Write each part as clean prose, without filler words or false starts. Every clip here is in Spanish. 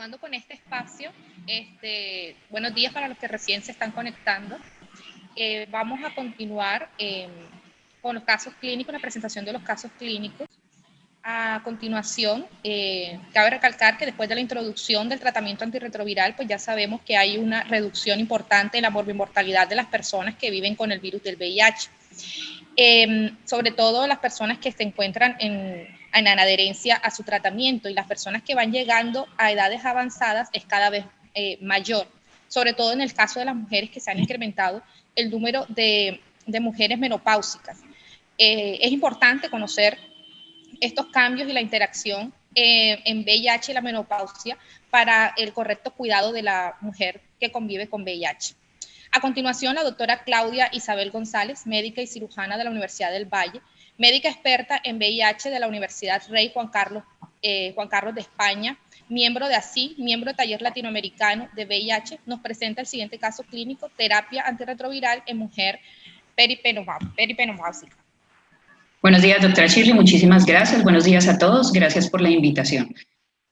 continuando con este espacio, buenos días para los que recién se están conectando. Vamos a continuar con los casos clínicos, la presentación de los casos clínicos. A continuación, cabe recalcar que después de la introducción del tratamiento antirretroviral, pues ya sabemos que hay una reducción importante en la morbimortalidad de las personas que viven con el virus del VIH. Sobre todo las personas que se encuentran en adherencia a su tratamiento, y las personas que van llegando a edades avanzadas es cada vez mayor, sobre todo en el caso de las mujeres, que se han incrementado el número de mujeres menopáusicas. Es importante conocer estos cambios y la interacción en VIH y la menopausia para el correcto cuidado de la mujer que convive con VIH. A continuación, la doctora Claudia Isabel González, médica y cirujana de la Universidad del Valle, médica experta en VIH de la Universidad Rey Juan Carlos de España, miembro de ASI, miembro de Taller Latinoamericano de VIH, nos presenta el siguiente caso clínico: terapia antirretroviral en mujer perimenopáusica. Buenos días, doctora Shirley, muchísimas gracias. Buenos días a todos, gracias por la invitación.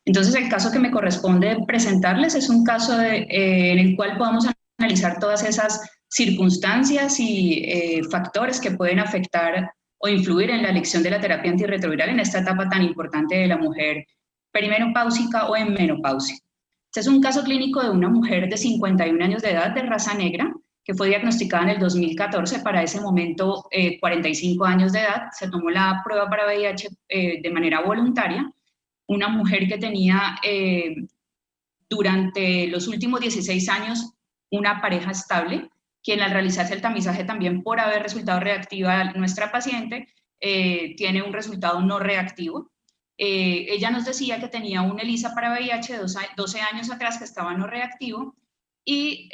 Entonces, el caso que me corresponde presentarles es un caso en el cual podamos analizar todas esas circunstancias y factores que pueden afectar o influir en la elección de la terapia antirretroviral en esta etapa tan importante de la mujer perimenopáusica o en menopausia. Este es un caso clínico de una mujer de 51 años de edad, de raza negra, que fue diagnosticada en el 2014, para ese momento 45 años de edad. Se tomó la prueba para VIH de manera voluntaria. Una mujer que tenía durante los últimos 16 años una pareja estable, quien al realizarse el tamizaje también por haber resultado reactiva nuestra paciente, tiene un resultado no reactivo. Ella nos decía que tenía un ELISA para VIH de 12 años atrás que estaba no reactivo, y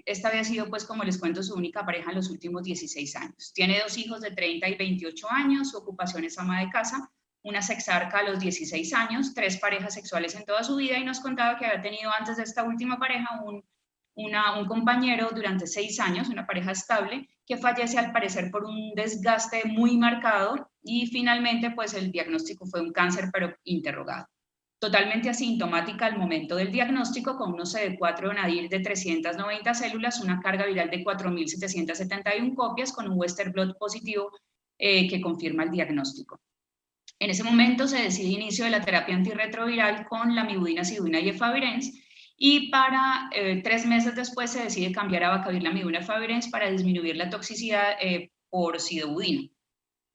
esta había sido, pues como les cuento, su única pareja en los últimos 16 años. Tiene 2 hijos de 30 y 28 años, su ocupación es ama de casa, una sexarca a los 16 años, 3 parejas sexuales en toda su vida, y nos contaba que había tenido antes de esta última pareja un compañero durante 6 años, una pareja estable, que fallece al parecer por un desgaste muy marcado, y finalmente pues el diagnóstico fue un cáncer, pero interrogado. Totalmente asintomática al momento del diagnóstico, con un CD4 de NADIR de 390 células, una carga viral de 4.771 copias, con un Western blot positivo que confirma el diagnóstico. En ese momento se decide inicio de la terapia antirretroviral con lamivudina, acidudina y efavirenz, y para 3 meses después se decide cambiar a bacavir, lamivudina, efavirenz para disminuir la toxicidad por sidobudina,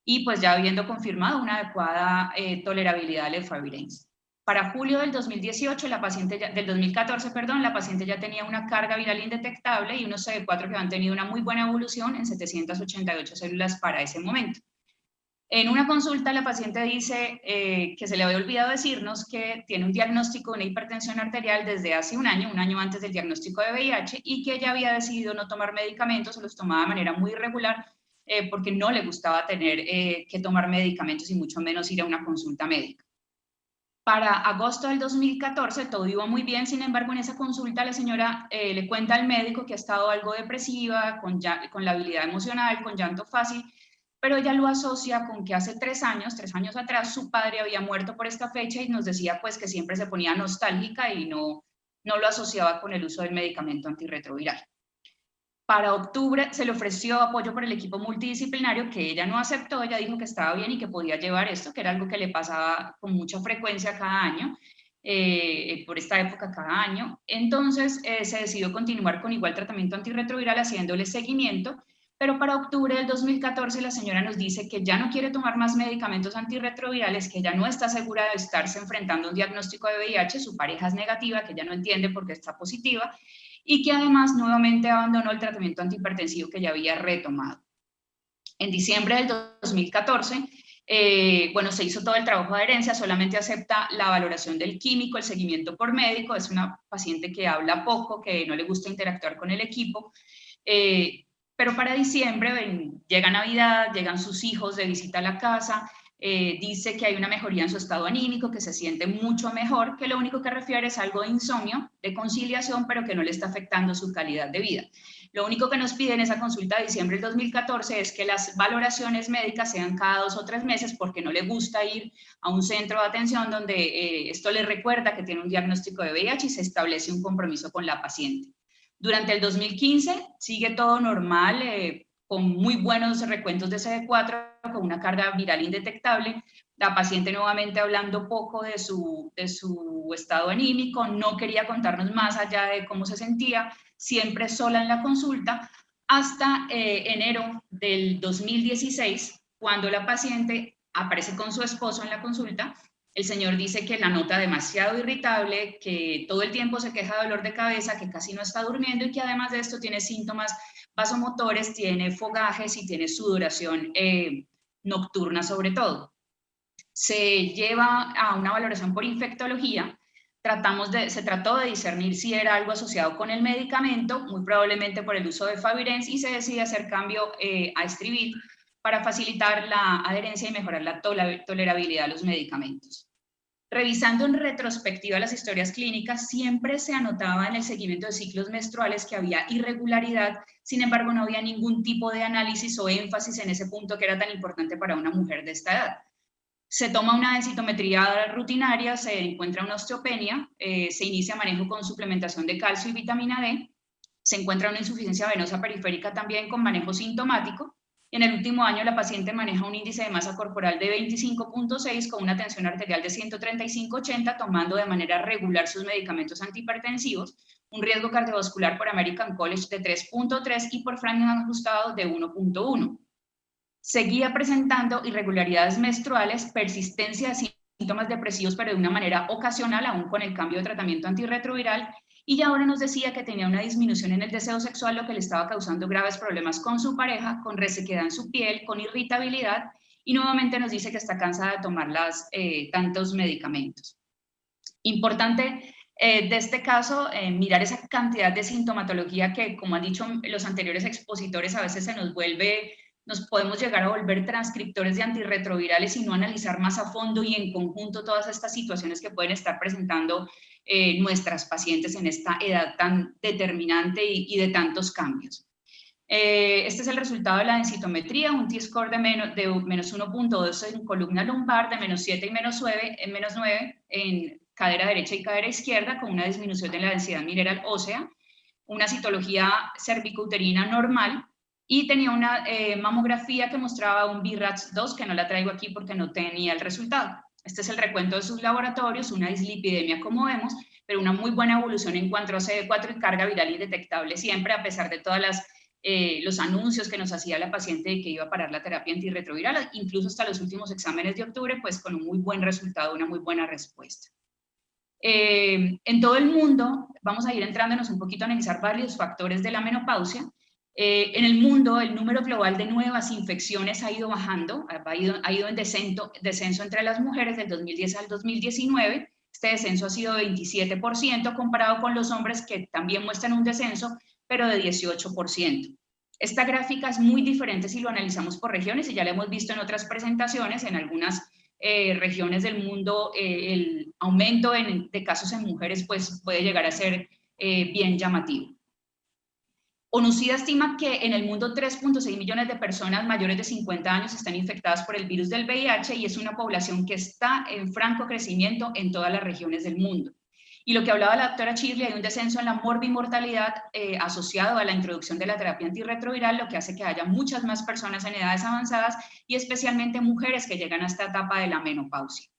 y pues ya habiendo confirmado una adecuada tolerabilidad al efavirenz. Para julio del 2014, la paciente ya tenía una carga viral indetectable y unos CD4 que han tenido una muy buena evolución en 788 células para ese momento. En una consulta, la paciente dice que se le había olvidado decirnos que tiene un diagnóstico de una hipertensión arterial desde hace un año antes del diagnóstico de VIH, y que ella había decidido no tomar medicamentos, o los tomaba de manera muy irregular, porque no le gustaba tener que tomar medicamentos y mucho menos ir a una consulta médica. Para agosto del 2014 todo iba muy bien, sin embargo en esa consulta la señora le cuenta al médico que ha estado algo depresiva, con labilidad emocional, con llanto fácil, pero ella lo asocia con que hace 3 años atrás su padre había muerto por esta fecha, y nos decía pues que siempre se ponía nostálgica y no lo asociaba con el uso del medicamento antirretroviral. Para octubre se le ofreció apoyo por el equipo multidisciplinario, que ella no aceptó. Ella dijo que estaba bien y que podía llevar esto, que era algo que le pasaba con mucha frecuencia cada año, por esta época cada año. Entonces se decidió continuar con igual tratamiento antirretroviral, haciéndole seguimiento, pero para octubre del 2014 la señora nos dice que ya no quiere tomar más medicamentos antirretrovirales, que ella no está segura de estarse enfrentando a un diagnóstico de VIH, su pareja es negativa, que ella no entiende por qué está positiva, y que además nuevamente abandonó el tratamiento antihipertensivo que ya había retomado. En diciembre del 2014, se hizo todo el trabajo de adherencia, solamente acepta la valoración del químico, el seguimiento por médico. Es una paciente que habla poco, que no le gusta interactuar con el equipo, pero para diciembre llega Navidad, llegan sus hijos de visita a la casa, dice que hay una mejoría en su estado anímico, que se siente mucho mejor, que lo único que refiere es algo de insomnio, de conciliación, pero que no le está afectando su calidad de vida. Lo único que nos pide en esa consulta de diciembre del 2014 es que las valoraciones médicas sean cada 2 o 3 meses, porque no le gusta ir a un centro de atención donde esto le recuerda que tiene un diagnóstico de VIH y se establece un compromiso con la paciente. Durante el 2015 sigue todo normal, con muy buenos recuentos de CD4, con una carga viral indetectable, la paciente nuevamente hablando poco de su estado anímico, no quería contarnos más allá de cómo se sentía, siempre sola en la consulta, hasta enero del 2016, cuando la paciente aparece con su esposo en la consulta. El señor dice que la nota demasiado irritable, que todo el tiempo se queja de dolor de cabeza, que casi no está durmiendo y que además de esto tiene síntomas vasomotores, tiene fogajes y tiene sudoración nocturna sobre todo. Se lleva a una valoración por infectología, se trató de discernir si era algo asociado con el medicamento, muy probablemente por el uso de Favirenz, y se decide hacer cambio a Estrivil para facilitar la adherencia y mejorar la tolerabilidad a los medicamentos. Revisando en retrospectiva las historias clínicas, siempre se anotaba en el seguimiento de ciclos menstruales que había irregularidad, sin embargo no había ningún tipo de análisis o énfasis en ese punto que era tan importante para una mujer de esta edad. Se toma una densitometría rutinaria, se encuentra una osteopenia, se inicia manejo con suplementación de calcio y vitamina D, se encuentra una insuficiencia venosa periférica también con manejo sintomático. En el último año la paciente maneja un índice de masa corporal de 25.6 con una tensión arterial de 135/80, tomando de manera regular sus medicamentos antihipertensivos, un riesgo cardiovascular por American College de 3.3 y por Framingham ajustado de 1.1. Seguía presentando irregularidades menstruales, persistencia de síntomas depresivos, pero de una manera ocasional, aún con el cambio de tratamiento antirretroviral, y ya ahora nos decía que tenía una disminución en el deseo sexual, lo que le estaba causando graves problemas con su pareja, con resequedad en su piel, con irritabilidad, y nuevamente nos dice que está cansada de tomar tantos medicamentos. Importante de este caso, mirar esa cantidad de sintomatología que, como han dicho los anteriores expositores, a veces nos podemos llegar a volver transcriptores de antirretrovirales y no analizar más a fondo y en conjunto todas estas situaciones que pueden estar presentando nuestras pacientes en esta edad tan determinante y de tantos cambios. Este es el resultado de la densitometría, un T-score de menos 1.2 en columna lumbar, de -7 y -9 en cadera derecha y cadera izquierda, con una disminución en la densidad mineral ósea, una citología cervicouterina normal, y tenía una mamografía que mostraba un BRAF2, que no la traigo aquí porque no tenía el resultado. Este es el recuento de sus laboratorios, una dislipidemia como vemos, pero una muy buena evolución en cuanto a CD4 y carga viral indetectable siempre, a pesar de todas los anuncios que nos hacía la paciente de que iba a parar la terapia antirretroviral, incluso hasta los últimos exámenes de octubre, pues con un muy buen resultado, una muy buena respuesta. En todo el mundo, vamos a ir entrándonos un poquito a analizar varios factores de la menopausia. En el mundo, el número global de nuevas infecciones ha ido bajando, ha ido en descenso entre las mujeres del 2010 al 2019. Este descenso ha sido de 27%, comparado con los hombres, que también muestran un descenso, pero de 18%. Esta gráfica es muy diferente si lo analizamos por regiones, y ya lo hemos visto en otras presentaciones. En algunas regiones del mundo el aumento de casos en mujeres pues, puede llegar a ser bien llamativo. ONUCIDA estima que en el mundo 3.6 millones de personas mayores de 50 años están infectadas por el virus del VIH, y es una población que está en franco crecimiento en todas las regiones del mundo. Y lo que hablaba la doctora Shirley, hay un descenso en la morbimortalidad asociado a la introducción de la terapia antirretroviral, lo que hace que haya muchas más personas en edades avanzadas y especialmente mujeres que llegan a esta etapa de la menopausia.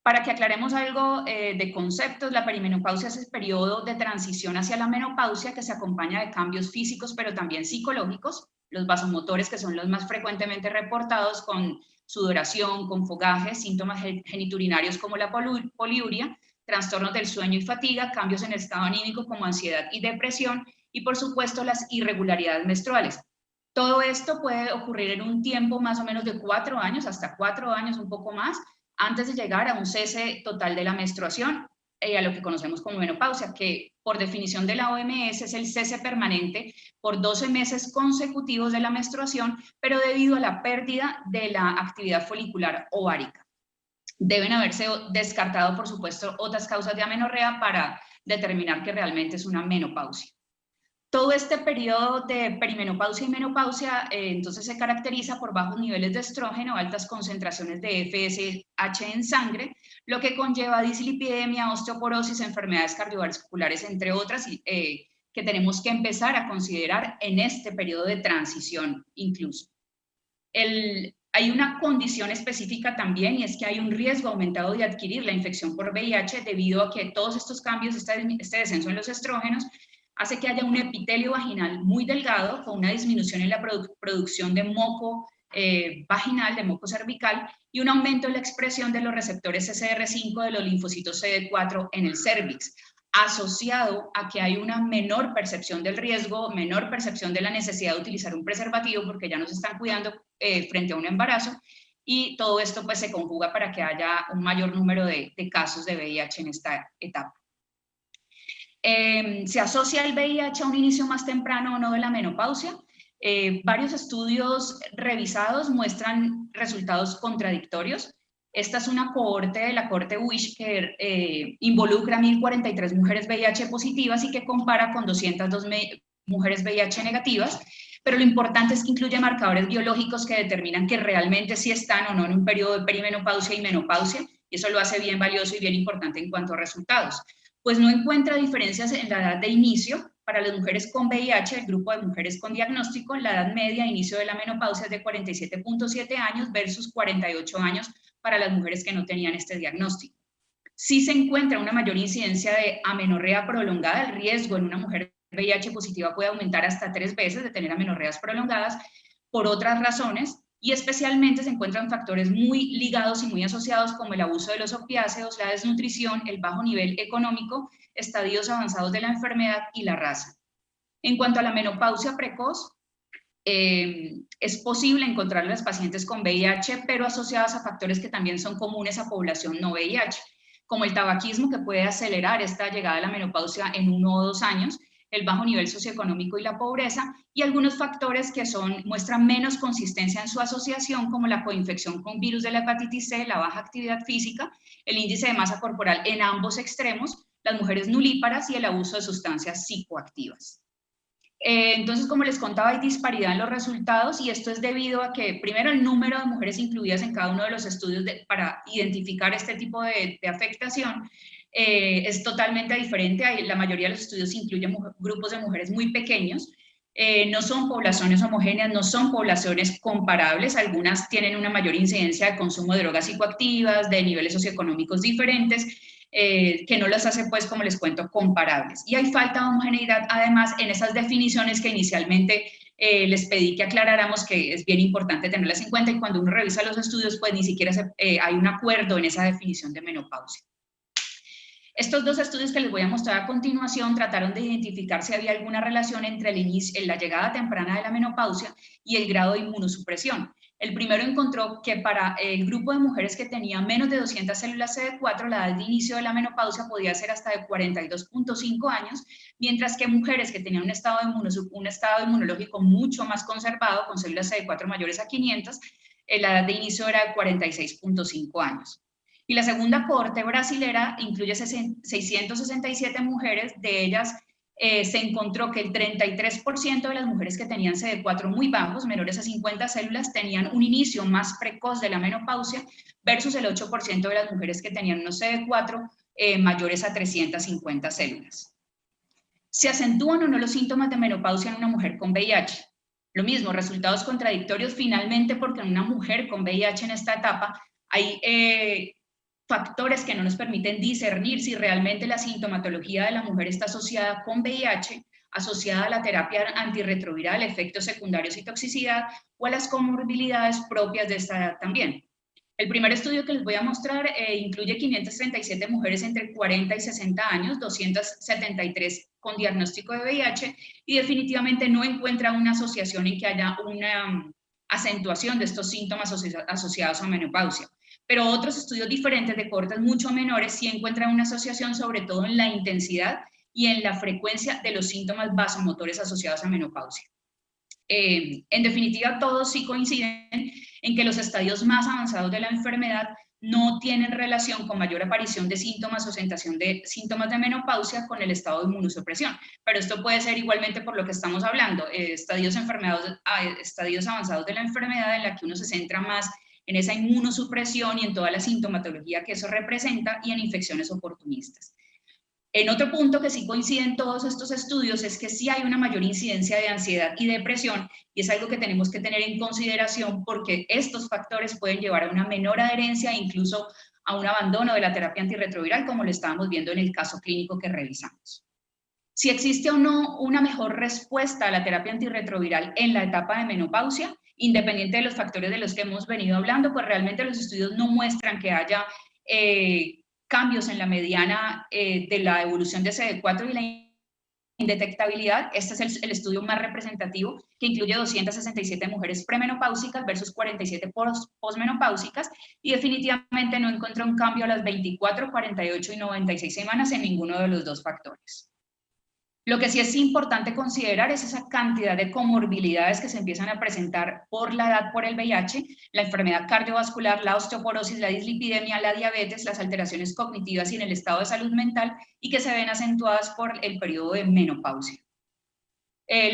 Para que aclaremos algo de conceptos, la perimenopausia es el periodo de transición hacia la menopausia que se acompaña de cambios físicos pero también psicológicos, los vasomotores, que son los más frecuentemente reportados, con sudoración, con fogajes, síntomas geniturinarios como la poliuria, trastornos del sueño y fatiga, cambios en el estado anímico como ansiedad y depresión, y por supuesto las irregularidades menstruales. Todo esto puede ocurrir en un tiempo más o menos de 4 años, hasta 4 años, un poco más, antes de llegar a un cese total de la menstruación. a lo que conocemos como menopausia, que por definición de la OMS es el cese permanente por 12 meses consecutivos de la menstruación, pero debido a la pérdida de la actividad folicular ovárica. Deben haberse descartado, por supuesto, otras causas de amenorrea para determinar que realmente es una menopausia. Todo este periodo de perimenopausia y menopausia entonces se caracteriza por bajos niveles de estrógeno, altas concentraciones de FSH en sangre, lo que conlleva dislipidemia, osteoporosis, enfermedades cardiovasculares, entre otras, que tenemos que empezar a considerar en este periodo de transición incluso. Hay una condición específica también, y es que hay un riesgo aumentado de adquirir la infección por VIH debido a que todos estos cambios, este descenso en los estrógenos, hace que haya un epitelio vaginal muy delgado, con una disminución en la producción de moco vaginal, de moco cervical, y un aumento en la expresión de los receptores CCR5 de los linfocitos CD4 en el cérvix, asociado a que hay una menor percepción del riesgo, menor percepción de la necesidad de utilizar un preservativo porque ya nos están cuidando frente a un embarazo, y todo esto pues se conjuga para que haya un mayor número de casos de VIH en esta etapa. ¿Se asocia el VIH a un inicio más temprano o no de la menopausia? Varios estudios revisados muestran resultados contradictorios. Esta es una cohorte de la cohorte WISH que involucra a 1.043 mujeres VIH positivas y que compara con 202 mujeres VIH negativas, pero lo importante es que incluye marcadores biológicos que determinan que realmente sí están o no en un periodo de perimenopausia y menopausia, y eso lo hace bien valioso y bien importante en cuanto a resultados. Pues no encuentra diferencias en la edad de inicio. Para las mujeres con VIH, el grupo de mujeres con diagnóstico, la edad media de inicio de la menopausia es de 47.7 años versus 48 años para las mujeres que no tenían este diagnóstico. Sí se encuentra una mayor incidencia de amenorrea prolongada. El riesgo en una mujer VIH positiva puede aumentar hasta 3 veces de tener amenorreas prolongadas por otras razones, y especialmente se encuentran factores muy ligados y muy asociados como el abuso de los opiáceos, la desnutrición, el bajo nivel económico, estadios avanzados de la enfermedad y la raza. En cuanto a la menopausia precoz, es posible encontrar a las pacientes con VIH, pero asociadas a factores que también son comunes a población no VIH, como el tabaquismo, que puede acelerar esta llegada a la menopausia en 1 o 2 años, el bajo nivel socioeconómico y la pobreza, y algunos factores que muestran menos consistencia en su asociación, como la coinfección con virus de la hepatitis C, la baja actividad física, el índice de masa corporal en ambos extremos, las mujeres nulíparas y el abuso de sustancias psicoactivas. Entonces, como les contaba, hay disparidad en los resultados, y esto es debido a que, primero, el número de mujeres incluidas en cada uno de los estudios para identificar este tipo de afectación es totalmente diferente. La mayoría de los estudios incluyen grupos de mujeres muy pequeños, no son poblaciones homogéneas, no son poblaciones comparables. Algunas tienen una mayor incidencia de consumo de drogas psicoactivas, de niveles socioeconómicos diferentes, que no las hace, pues, como les cuento, comparables. Y hay falta de homogeneidad, además, en esas definiciones que inicialmente les pedí que aclaráramos, que es bien importante tenerlas en cuenta, y cuando uno revisa los estudios, pues ni siquiera hay un acuerdo en esa definición de menopausia. Estos 2 estudios que les voy a mostrar a continuación trataron de identificar si había alguna relación entre la llegada temprana de la menopausia y el grado de inmunosupresión. El primero encontró que para el grupo de mujeres que tenía menos de 200 células CD4, la edad de inicio de la menopausia podía ser hasta de 42.5 años, mientras que mujeres que tenían un estado inmunológico mucho más conservado, con células CD4 mayores a 500, la edad de inicio era de 46.5 años. Y la segunda cohorte brasilera incluye 667 mujeres. De ellas se encontró que el 33% de las mujeres que tenían CD4 muy bajos, menores a 50 células, tenían un inicio más precoz de la menopausia, versus el 8% de las mujeres que tenían unos CD4 mayores a 350 células. ¿Se acentúan o no los síntomas de menopausia en una mujer con VIH? Lo mismo, resultados contradictorios finalmente, porque en una mujer con VIH en esta etapa hay factores que no nos permiten discernir si realmente la sintomatología de la mujer está asociada con VIH, asociada a la terapia antirretroviral, efectos secundarios y toxicidad, o a las comorbilidades propias de esta edad también. El primer estudio que les voy a mostrar incluye 537 mujeres entre 40 y 60 años, 273 con diagnóstico de VIH, y definitivamente no encuentra una asociación en que haya una acentuación de estos síntomas asociados a menopausia. pero otros estudios diferentes de cohortes mucho menores sí encuentran una asociación sobre todo en la intensidad y en la frecuencia de los síntomas vasomotores asociados a menopausia. En definitiva, todos sí coinciden en que los estadios más avanzados de la enfermedad no tienen relación con mayor aparición de síntomas o sensación de síntomas de menopausia con el estado de inmunosupresión, pero esto puede ser igualmente por lo que estamos hablando, estadios avanzados de la enfermedad en la que uno se centra más en esa inmunosupresión y en toda la sintomatología que eso representa y en infecciones oportunistas. En otro punto que sí coinciden todos estos estudios es que sí hay una mayor incidencia de ansiedad y depresión, y es algo que tenemos que tener en consideración porque estos factores pueden llevar a una menor adherencia e incluso a un abandono de la terapia antirretroviral, como lo estábamos viendo en el caso clínico que revisamos. Si existe o no una mejor respuesta a la terapia antirretroviral en la etapa de menopausia, independiente de los factores de los que hemos venido hablando, pues realmente los estudios no muestran que haya cambios en la mediana de la evolución de CD4 y la indetectabilidad. Este es el estudio más representativo, que incluye 267 mujeres premenopáusicas versus 47 posmenopáusicas, y definitivamente no encontró un cambio a las 24, 48 y 96 semanas en ninguno de los dos factores. Lo que sí es importante considerar es esa cantidad de comorbilidades que se empiezan a presentar por la edad por el VIH, la enfermedad cardiovascular, la osteoporosis, la dislipidemia, la diabetes, las alteraciones cognitivas y en el estado de salud mental, y que se ven acentuadas por el periodo de menopausia.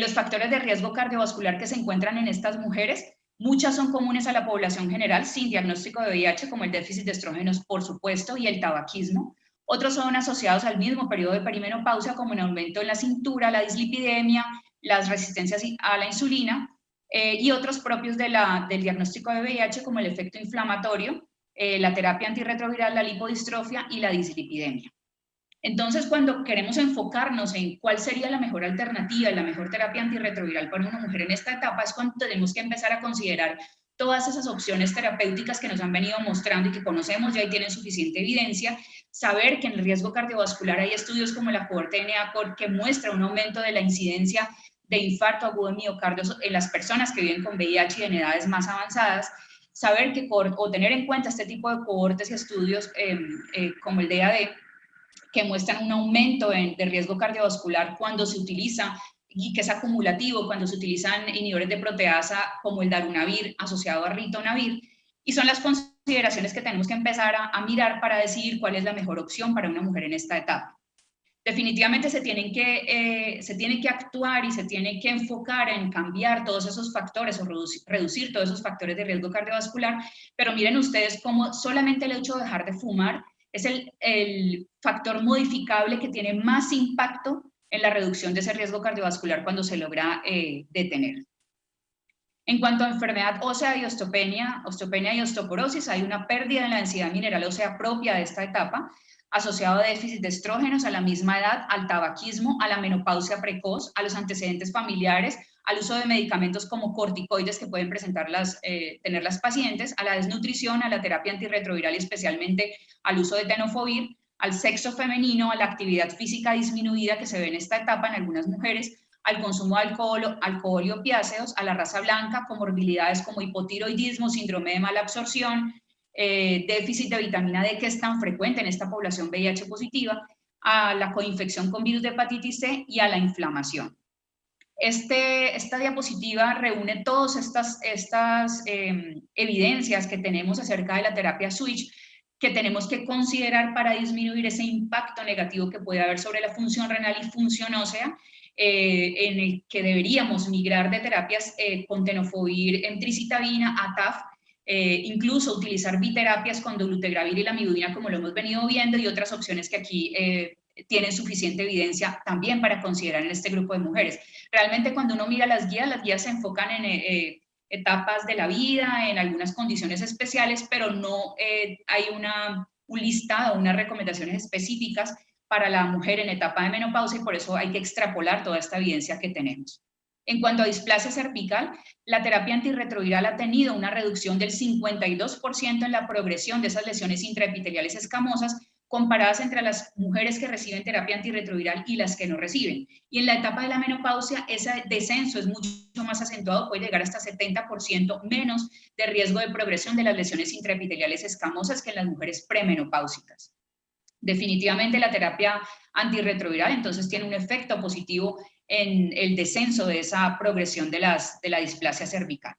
Los factores de riesgo cardiovascular que se encuentran en estas mujeres, muchas son comunes a la población general sin diagnóstico de VIH, como el déficit de estrógenos, por supuesto, y el tabaquismo. Otros son asociados al mismo periodo de perimenopausia, como el aumento en la cintura, la dislipidemia, las resistencias a la insulina, y otros propios del diagnóstico de VIH, como el efecto inflamatorio, la terapia antirretroviral, la lipodistrofia y la dislipidemia. Entonces, cuando queremos enfocarnos en cuál sería la mejor alternativa, la mejor terapia antirretroviral para una mujer en esta etapa, es cuando tenemos que empezar a considerar todas esas opciones terapéuticas que nos han venido mostrando y que conocemos ya y tienen suficiente evidencia, saber que en el riesgo cardiovascular hay estudios como la cohorte NEACOR que muestra un aumento de la incidencia de infarto agudo de miocardio en las personas que viven con VIH y en edades más avanzadas, saber que o tener en cuenta este tipo de cohortes y estudios como el DAD, que muestran un aumento de riesgo cardiovascular cuando se utiliza, y que es acumulativo, cuando se utilizan inhibidores de proteasa como el darunavir asociado a ritonavir, y son las consideraciones que tenemos que empezar a mirar para decidir cuál es la mejor opción para una mujer en esta etapa. Definitivamente se tiene que actuar y se tiene que enfocar en cambiar todos esos factores o reducir todos esos factores de riesgo cardiovascular, pero miren ustedes cómo solamente el hecho de dejar de fumar es el factor modificable que tiene más impacto en la reducción de ese riesgo cardiovascular cuando se logra detener. En cuanto a enfermedad ósea y osteopenia y osteoporosis, hay una pérdida en la densidad mineral ósea propia de esta etapa, asociado a déficit de estrógenos, a la misma edad, al tabaquismo, a la menopausia precoz, a los antecedentes familiares, al uso de medicamentos como corticoides que pueden tener las pacientes, a la desnutrición, a la terapia antirretroviral y especialmente al uso de tenofovir, al sexo femenino, a la actividad física disminuida que se ve en esta etapa en algunas mujeres, al consumo de alcohol y opiáceos, a la raza blanca, comorbilidades como hipotiroidismo, síndrome de mala absorción, déficit de vitamina D que es tan frecuente en esta población VIH positiva, a la coinfección con virus de hepatitis C y a la inflamación. Esta diapositiva reúne todas estas evidencias que tenemos acerca de la terapia switch que tenemos que considerar para disminuir ese impacto negativo que puede haber sobre la función renal y función ósea, en el que deberíamos migrar de terapias con tenofovir, emtricitabina a TAF, incluso utilizar biterapias con dolutegravir y lamivudina como lo hemos venido viendo, y otras opciones que aquí tienen suficiente evidencia también para considerar en este grupo de mujeres. Realmente cuando uno mira las guías se enfocan en etapas de la vida, en algunas condiciones especiales, pero no hay un listado, unas recomendaciones específicas para la mujer en etapa de menopausia, y por eso hay que extrapolar toda esta evidencia que tenemos. En cuanto a displasia cervical, la terapia antirretroviral ha tenido una reducción del 52% en la progresión de esas lesiones intraepiteliales escamosas comparadas entre las mujeres que reciben terapia antirretroviral y las que no reciben. Y en la etapa de la menopausia, ese descenso es mucho más acentuado, puede llegar hasta 70% menos de riesgo de progresión de las lesiones intraepiteliales escamosas que en las mujeres premenopáusicas. Definitivamente la terapia antirretroviral entonces tiene un efecto positivo en el descenso de esa progresión de la displasia cervical.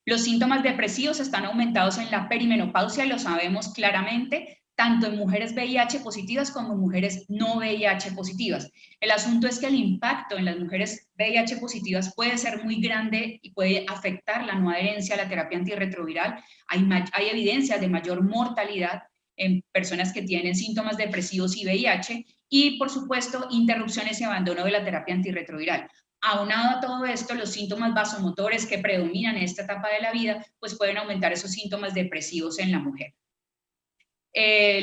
Los síntomas depresivos están aumentados en la perimenopausia y lo sabemos claramente, tanto en mujeres VIH positivas como en mujeres no VIH positivas. El asunto es que el impacto en las mujeres VIH positivas puede ser muy grande y puede afectar la no adherencia a la terapia antirretroviral. Hay evidencias de mayor mortalidad en personas que tienen síntomas depresivos y VIH, y por supuesto interrupciones y abandono de la terapia antirretroviral. Aunado a todo esto, los síntomas vasomotores que predominan en esta etapa de la vida, pues pueden aumentar esos síntomas depresivos en la mujer.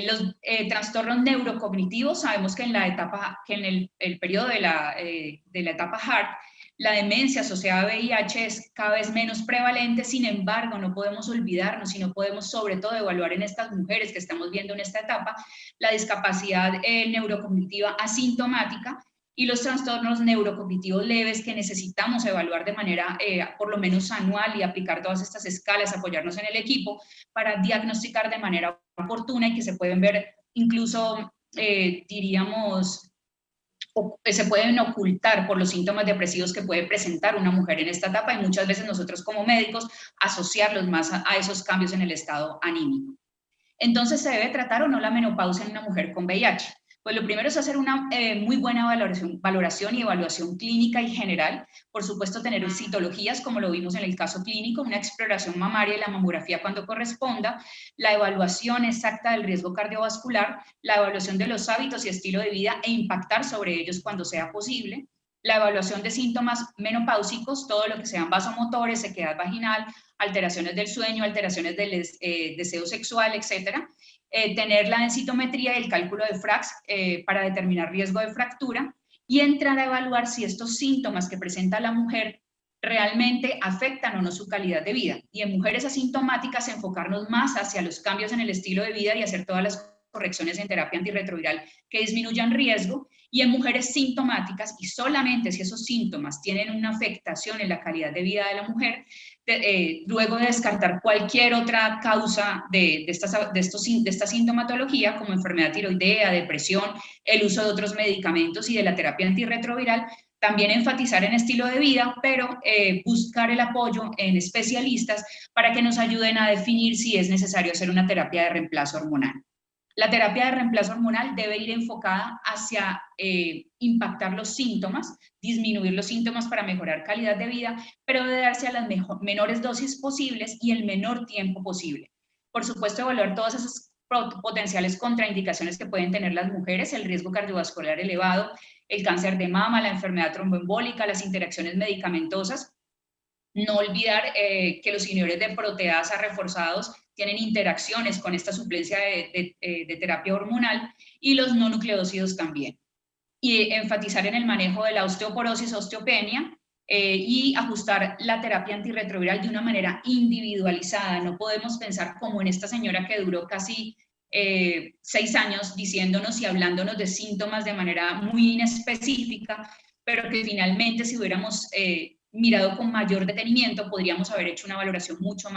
Los trastornos neurocognitivos, sabemos que en la etapa, que en el periodo de la etapa HART, la demencia asociada a VIH es cada vez menos prevalente. Sin embargo, no podemos olvidarnos y no podemos sobre todo evaluar en estas mujeres que estamos viendo en esta etapa la discapacidad neurocognitiva asintomática y los trastornos neurocognitivos leves que necesitamos evaluar de manera por lo menos anual y aplicar todas estas escalas, apoyarnos en el equipo para diagnosticar de manera oportuna y que se pueden ver incluso, diríamos, se pueden ocultar por los síntomas depresivos que puede presentar una mujer en esta etapa y muchas veces nosotros como médicos asociarlos más a esos cambios en el estado anímico. Entonces, ¿se debe tratar o no la menopausia en una mujer con VIH? Pues lo primero es hacer una muy buena valoración y evaluación clínica y general. Por supuesto, tener citologías, como lo vimos en el caso clínico, una exploración mamaria y la mamografía cuando corresponda, la evaluación exacta del riesgo cardiovascular, la evaluación de los hábitos y estilo de vida e impactar sobre ellos cuando sea posible, la evaluación de síntomas menopáusicos, todo lo que sean vasomotores, sequedad vaginal, alteraciones del sueño, alteraciones del deseo sexual, etcétera. Tener la densitometría y el cálculo de FRAX para determinar riesgo de fractura y entrar a evaluar si estos síntomas que presenta la mujer realmente afectan o no su calidad de vida. Y en mujeres asintomáticas enfocarnos más hacia los cambios en el estilo de vida y hacer todas las correcciones en terapia antirretroviral que disminuyan riesgo, y en mujeres sintomáticas, y solamente si esos síntomas tienen una afectación en la calidad de vida de la mujer, luego de descartar cualquier otra causa de esta sintomatología, como enfermedad tiroidea, depresión, el uso de otros medicamentos y de la terapia antirretroviral, también enfatizar en estilo de vida, pero buscar el apoyo en especialistas para que nos ayuden a definir si es necesario hacer una terapia de reemplazo hormonal. La terapia de reemplazo hormonal debe ir enfocada hacia impactar los síntomas, disminuir los síntomas para mejorar calidad de vida, pero debe darse a las menores dosis posibles y el menor tiempo posible. Por supuesto, evaluar todas esas potenciales contraindicaciones que pueden tener las mujeres, el riesgo cardiovascular elevado, el cáncer de mama, la enfermedad tromboembólica, las interacciones medicamentosas. No olvidar que los inhibidores de proteasa reforzados tienen interacciones con esta suplencia de terapia hormonal y los no nucleócidos también. Y enfatizar en el manejo de la osteoporosis, osteopenia y ajustar la terapia antirretroviral de una manera individualizada. No podemos pensar como en esta señora que duró casi 6 años diciéndonos y hablándonos de síntomas de manera muy inespecífica, pero que finalmente si hubiéramos mirado con mayor detenimiento, podríamos haber hecho una valoración mucho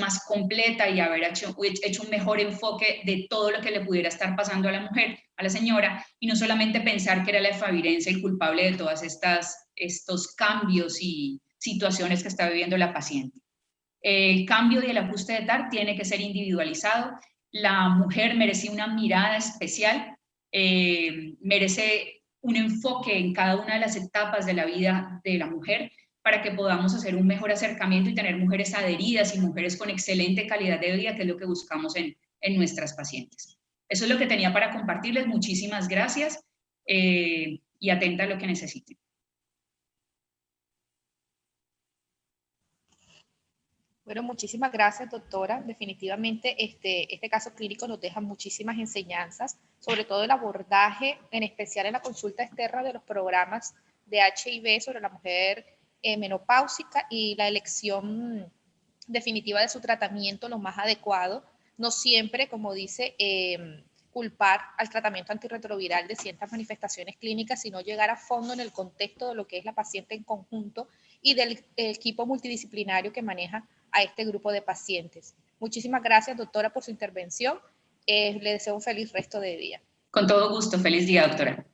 más completa y haber hecho un mejor enfoque de todo lo que le pudiera estar pasando a la mujer, a la señora, y no solamente pensar que era la efavirenza el culpable de todas estos cambios y situaciones que está viviendo la paciente. El cambio y el ajuste de TAR tiene que ser individualizado. La mujer merece una mirada especial, merece un enfoque en cada una de las etapas de la vida de la mujer para que podamos hacer un mejor acercamiento y tener mujeres adheridas y mujeres con excelente calidad de vida, que es lo que buscamos en nuestras pacientes. Eso es lo que tenía para compartirles. Muchísimas gracias y atenta a lo que necesiten. Bueno, muchísimas gracias, doctora. Definitivamente este caso clínico nos deja muchísimas enseñanzas, sobre todo el abordaje, en especial en la consulta externa de los programas de HIV sobre la mujer menopáusica y la elección definitiva de su tratamiento lo más adecuado, no siempre, como dice, culpar al tratamiento antirretroviral de ciertas manifestaciones clínicas, sino llegar a fondo en el contexto de lo que es la paciente en conjunto y del equipo multidisciplinario que maneja a este grupo de pacientes. Muchísimas gracias, doctora, por su intervención. Le deseo un feliz resto de día. Con todo gusto. Feliz día, doctora.